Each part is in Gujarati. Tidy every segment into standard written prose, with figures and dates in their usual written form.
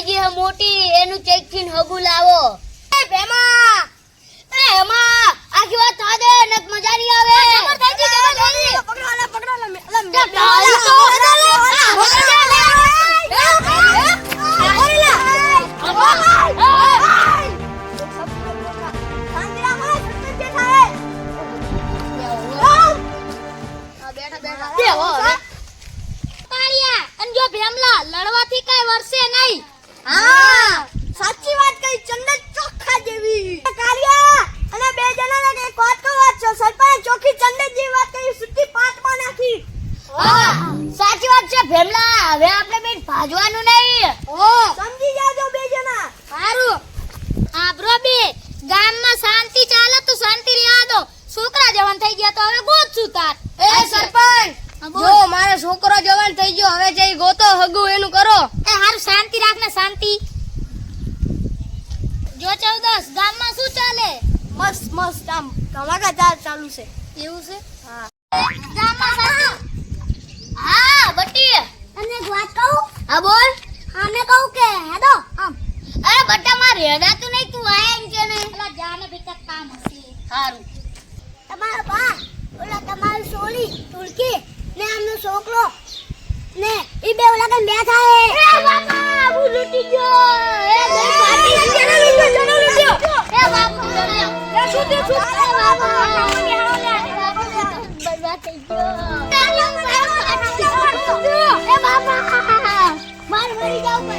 ગઈ હે મોટી એનું ચેકથી હગું લાવો એ ભેમા એ હેમા આખી વાત થા દે નક મજા નહીં આવે જબર થઈ ગઈ પકડો લે લડવાથી કઈ વર્ષે નહીં હા સાચી વાત કહી ચંદન ચોખ્ખા જેવી કાલિયા અને બે જણાને એક વાત કહું છો સરપંચ ચોખ્ખી ચંદન જેવી વાત કહી સુટ્ટી પાટમાં નાખી હા સાચી વાત છે ભેમલા હવે આપણે બેન ભાજવાનું નહીં સમજી જાજો બે જણા સારું આબરો બે ગામમાં શાંતિ ચાલે તો શાંતિ રહ્યા દો છોકરા જવાન થઈ ગયા તો હવે ગોત છું તાર એ સરપંચ જો મારો છોકરો જવાન થઈ ગયો હવે જઈ ગોતો હગુ એનું કરો એ હારું શાંતિ રાખ ને શાંતિ જો 14 ગામમાં શું ચાલે મસ્ત મસ્ત આમ કમાકા ચાલુ છે એવું છે હા ગામમાં શાંતિ હા બટી તને એક વાત કહું હા બોલ આને કહું કે હેડો આમ અરે બટા મારે હેડા તું નહીં તું આયા એમ કે નહીં ઓલા જાને બેટા કામ હશે હારું તમારો બા ઓલા તમારી સોલી તુલકી ને આમનો છોકરો ને ઈ બે ઓલા કે બેઠા હે એ બાપા હું લૂટી ગયો એ બે પાટી જનો લૂટ્યો એ બાપા એ શું એ બાપા બરબાદ થઈ ગયો એ બાપા માર મરી જાવ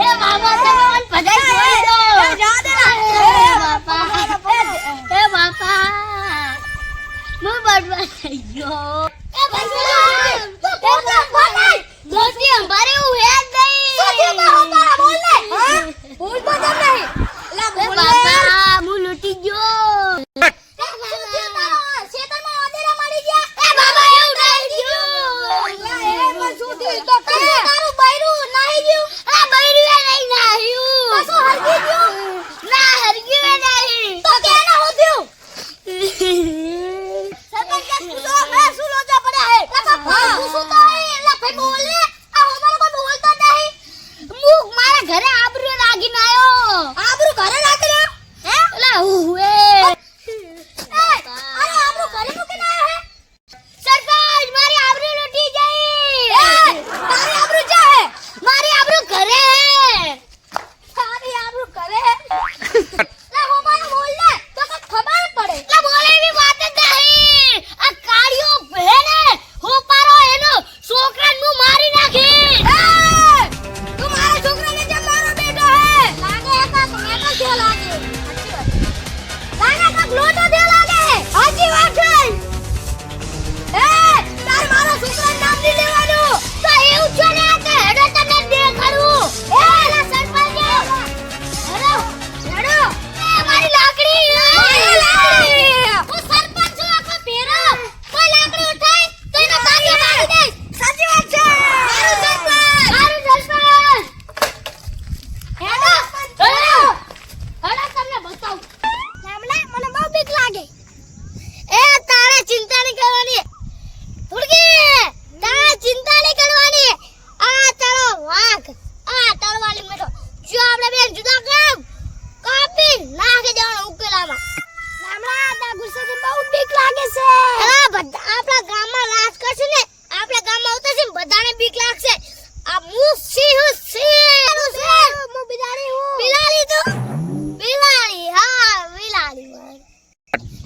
એ બાપા તમે મન પધાઈ દો જા દે એ બાપા એ બાપા હું બરબાદ થઈ ગયો એ ભાઈ દોસ્તી હમારે હું હે નહીં બોલ ને બોલ તો નહીં લા બોલ બાપા હું લૂટી ગયો શેતરમાં ઓદેરા મળી ગયા એ બાબા એવું નહીં ગયું લા એ પણ શું થયું તો તારું બૈરું નહીં ગયું આ બૈરું એ નહીં નાહ્યું પાછો હરગી ગયું ના હરગી નહીં તો કેને હું થયું ઘરે આબરૂ રાખીને આયો આબરૂ ઘરે રાખી હે એલા હુએ અરે આબરૂ ઘરે મૂકીને આયો હે સરપંચ મારી આબરૂ લૂટી ગઈ તારી આબરૂ છે મારી આબરૂ ઘરે તારી આબરૂ ઘરે લા હો મને બોલ લે તો કઈ ખબર પડે લા બોલે એવી વાત જ નહીં આ કાળિયો ભેને હો પારો એનો છોકરાને મારી નાખી તું મારા છોકરાને જે મારો બેટો હે લાગે એકાક મેટો દે લાગે સાચી વાત લાગે કાક લોટો દે લાગે સાચી વાત છે એ તાર મારો છોકરાનું નામ નહીં લેવાનું તો એવું છે ને કે હેડો તને દેખાડું એ લા સરપંચ હેડો હેડો એ મારી લાકડી હું સરપંચ છું આખો પેરો કોઈ લાકડી ઉઠાય તો એને તાકે મારી દે સાચી વાત છે મારું સરપંચ હેડો હેડો હેડો તમને બતાવું સામલા મને બહુ બીક લાગે એ તારે ચિંતા નહીં કરવાની ફુડકી તારે ચિંતા નહીં કરવાની આ તારો વાઘ આ તરવાલી મેઠો જો આપણે બેન જુદા કામ કાપી નાખી દેવાનો ઉકેલામાં સામલા તા ગુસ્સાથી બહુ બીક લાગે છે અલા બધા આપણા ગામમાં રાજ કરશે ને આપણા ગામમાં આવતા છે બધાને બીક લાગશે આ મુસી હું બિલાડી હું બિલાડી તો બિલાડી હા બિલાડી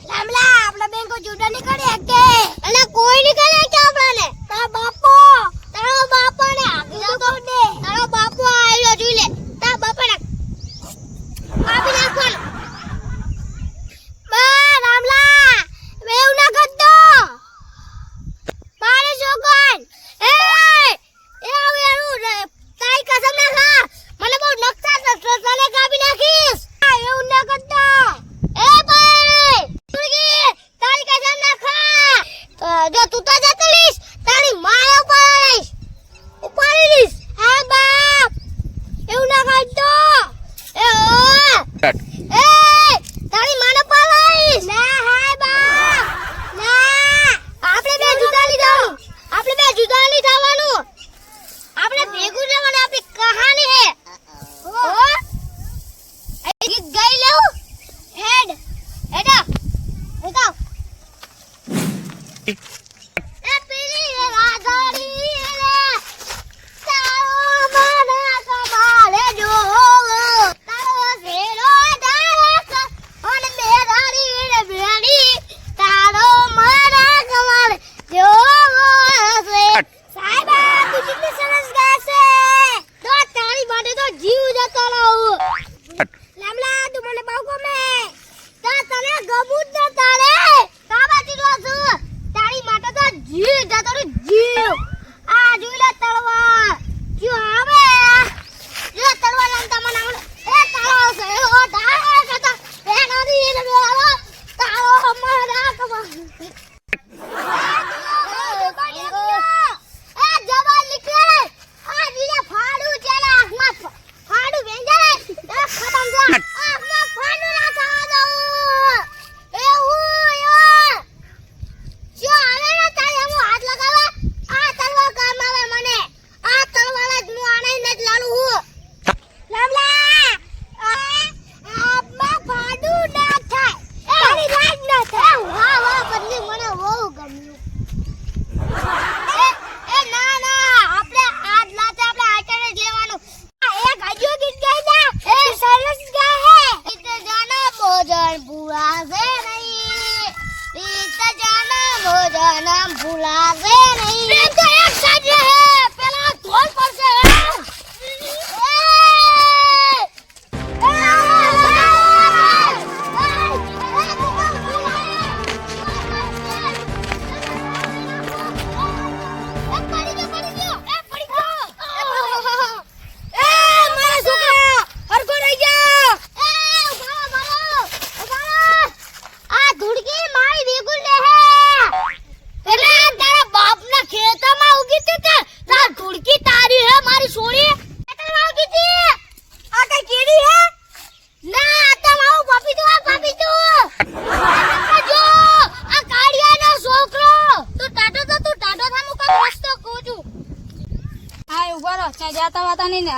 લામલા આપણા બેંકો જુદા ની કરે કે અને કોઈ ની કરે કે આપણાને તારા બાપો ને આગળ તો દે તારો બાપો આવ્યો જોઈ લે તારા બાપાને કાપી નાખવાનું બા રામલા વેવ ના કરતો મારે છોકન એ વેરું તાઈ કસમ ના ખા મને બહુ નકશા તને કાપી નાખીશ એવું ના કરતો એ ભાઈ તુરગી તારી કસમ ના ખા જો તું તો જતો લીસ તારી માય ઉપાડી લીસ હા બાપ એવું ના કરતો એ તારી માને પાલાઈશ ના હાય બાપ ના આપણે બે જુદા નહીં થવાનું આપણે ભેગું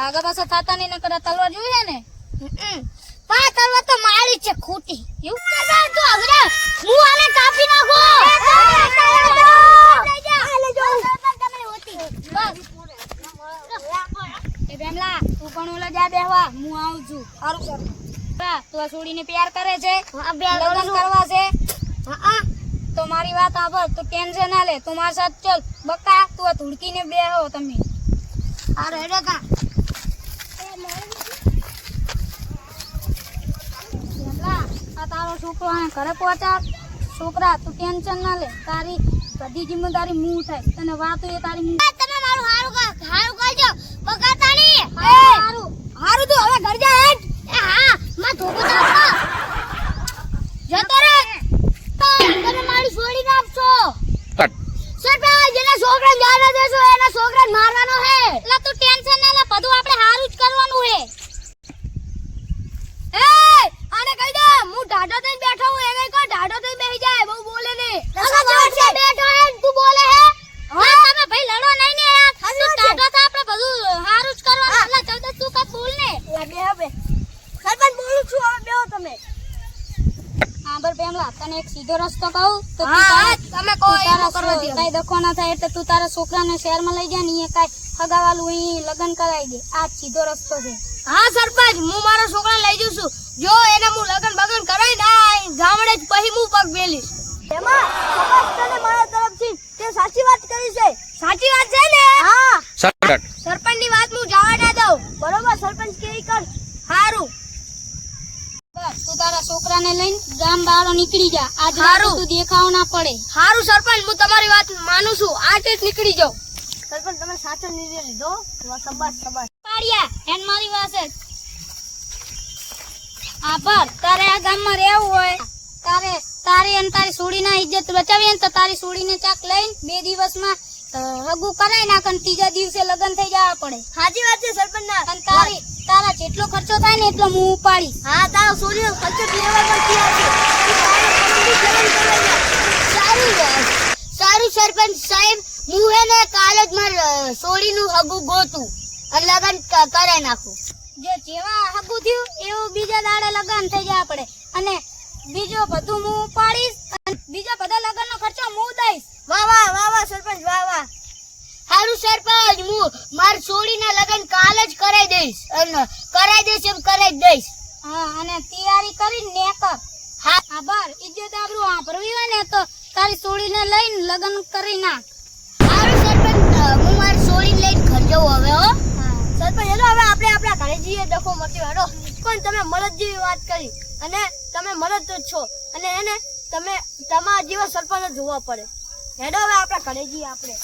આગા પાછા થતા નહીં, નકર તલવાર જોઈએ ને. પા તલવાર તો મારી છે ખોટી. એવું કરાય તો હવે હું આને કાપી નાખો. એ બેમલા તું પણ ઓલા જા બેહવા, હું આવું છું. સારું કર. તું આ છોડીને પ્યાર કરે છે, લગ્ન કરવા છે. તો મારી વાત સાંભળ, તું ટેન્શન ના લે, તું મારી સાથે ચલ. બકા તું આ ધુડકીને બેહો તમે. અરે રે કા બેમલા આ તારો છોકરો આને ઘરે પહોંચા. છોકરા તું ટેન્શન ના લે, તારી બધી જિમ્મેદારી હું થાય. તને વાત એ તારી હું. તમે મારું હારું કરજો બગાતાની. હારું હારું તો હવે ઘર જા હેડ. એ હા માં ધોકો દાવ જતો રે. તમે મારી છોડી નાખશો. સરપંચ જેના છોકરાને જાને દેશો એના છોકરાને મારવાનો હે. એટલે તું ટેન્શન ના લે, બધું આપણે હારું જ કરવાનું હે. એ આને કહી દે હું ઢાઢો થઈને બેઠો હું, એને કહો ઢાઢો થઈને બેહી જાય, બહુ બોલે ને. બેઠો હે તું બોલે હે. હા તમે ભાઈ લડો નહીં ને યાર. તું ટાટો થા, આપણે બધું હારું જ કરવાનું. એટલે ચૌદસ તું કઈ બોલ ને. બે હવે સરપંચ બોલું છું, હવે બેહો તમે. હા બર બેમલા તને એક સીધો રસ્તો કહું તો તું હા તમે કહો એમ કરવા દે. કઈ દખો ના થાય એટલે તું તારા છોકરાને શહેરમાં લઈ જા ને એ કઈ હગાવાલું અહીં લગ્ન કરાવી દે. આ સીધો રસ્તો છે. હા સરપંચ હું મારા છોકરા લઈ જઉં છું. જો એને હું લગન બગન કરાઈ ના ગામડે જ પછી હું પગ મેલીશ. એમાં સમસ્તને મારા તરફથી તે સાચી વાત કરી છે. સાચી વાત છે ને? હા સરપંચની વાત હું જવા ના દઉં. બરોબર સરપંચ કેવી કર. હારું બસ તું તારા છોકરાને લઈને ગામ બહાર નીકળી જા. આજ હારું. તું દેખાવ ના પડે. હારું સરપંચ હું તમારી વાત માનું છું. આજે જ નીકળી જાઉં. સરપંચ તમે સાચો નિર્ણય લીધો. શાબાશ શાબાશ. પાડિયા એન મારી પાસે આ પર તારે આ ગામમાં રહેવું હોય, તારે અને તારી છોડીના ઇજ્જત બચાવી ને તો તારી છોડીને ચાક લઈને 2 દિવસમાં હગું કરાઈ નાખ અને 3જા દિવસે લગ્ન થઈ જવા પડે. સાચી વાત છે સરપંચ ના. અને તારા જેટલો ખર્ચો થાય ને એટલો હું ઉપાડીશ. હા તારો સોરીનો ખર્ચો લેવામાં તૈયાર છે. સારું સરપંચ સાહેબ હું હે ને કાલે જ માર સોરીનું હગું ગોતું અને લગન કરાઈ નાખું. જેવા હગું થયું એવું બીજા દાડે લગ્ન થઈ જવા પડે. અને બીજો બધું હું ઉપાડીશ અને બીજા બધા લગ્નનો ખર્ચો હું દઈશ. વાહ વાહ વાહ વાહ સરપંચ વાહ વાહ. સારું સરપંચ હું માર સોરીના લગન કાલે જ કરાઈ દઈશ અને કરાઈ દઈશ એમ કરાઈ જ દઈશ. હા અને તૈયારી કરીને નેકર. હા આભાર. ઇજ્જત આબરૂ વાપરવી હોય ને તો તારી છોડીને લઈને લગ્ન કરી નાખ. સારું સરપંચ હું મારી સોરીને લઈને ઘર જવું હવે હો. સરપંચ હેલો હવે આપણે આપણા ઘરે જઈએ. ડખો મટી હેડો. પણ તમે મળદ જેવી વાત કરી અને તમે મળદ જ છો અને એને તમે તમારા જેવા સરપંચ જોવા પડે. હેડો હવે આપણા ઘરે જઈએ આપણે.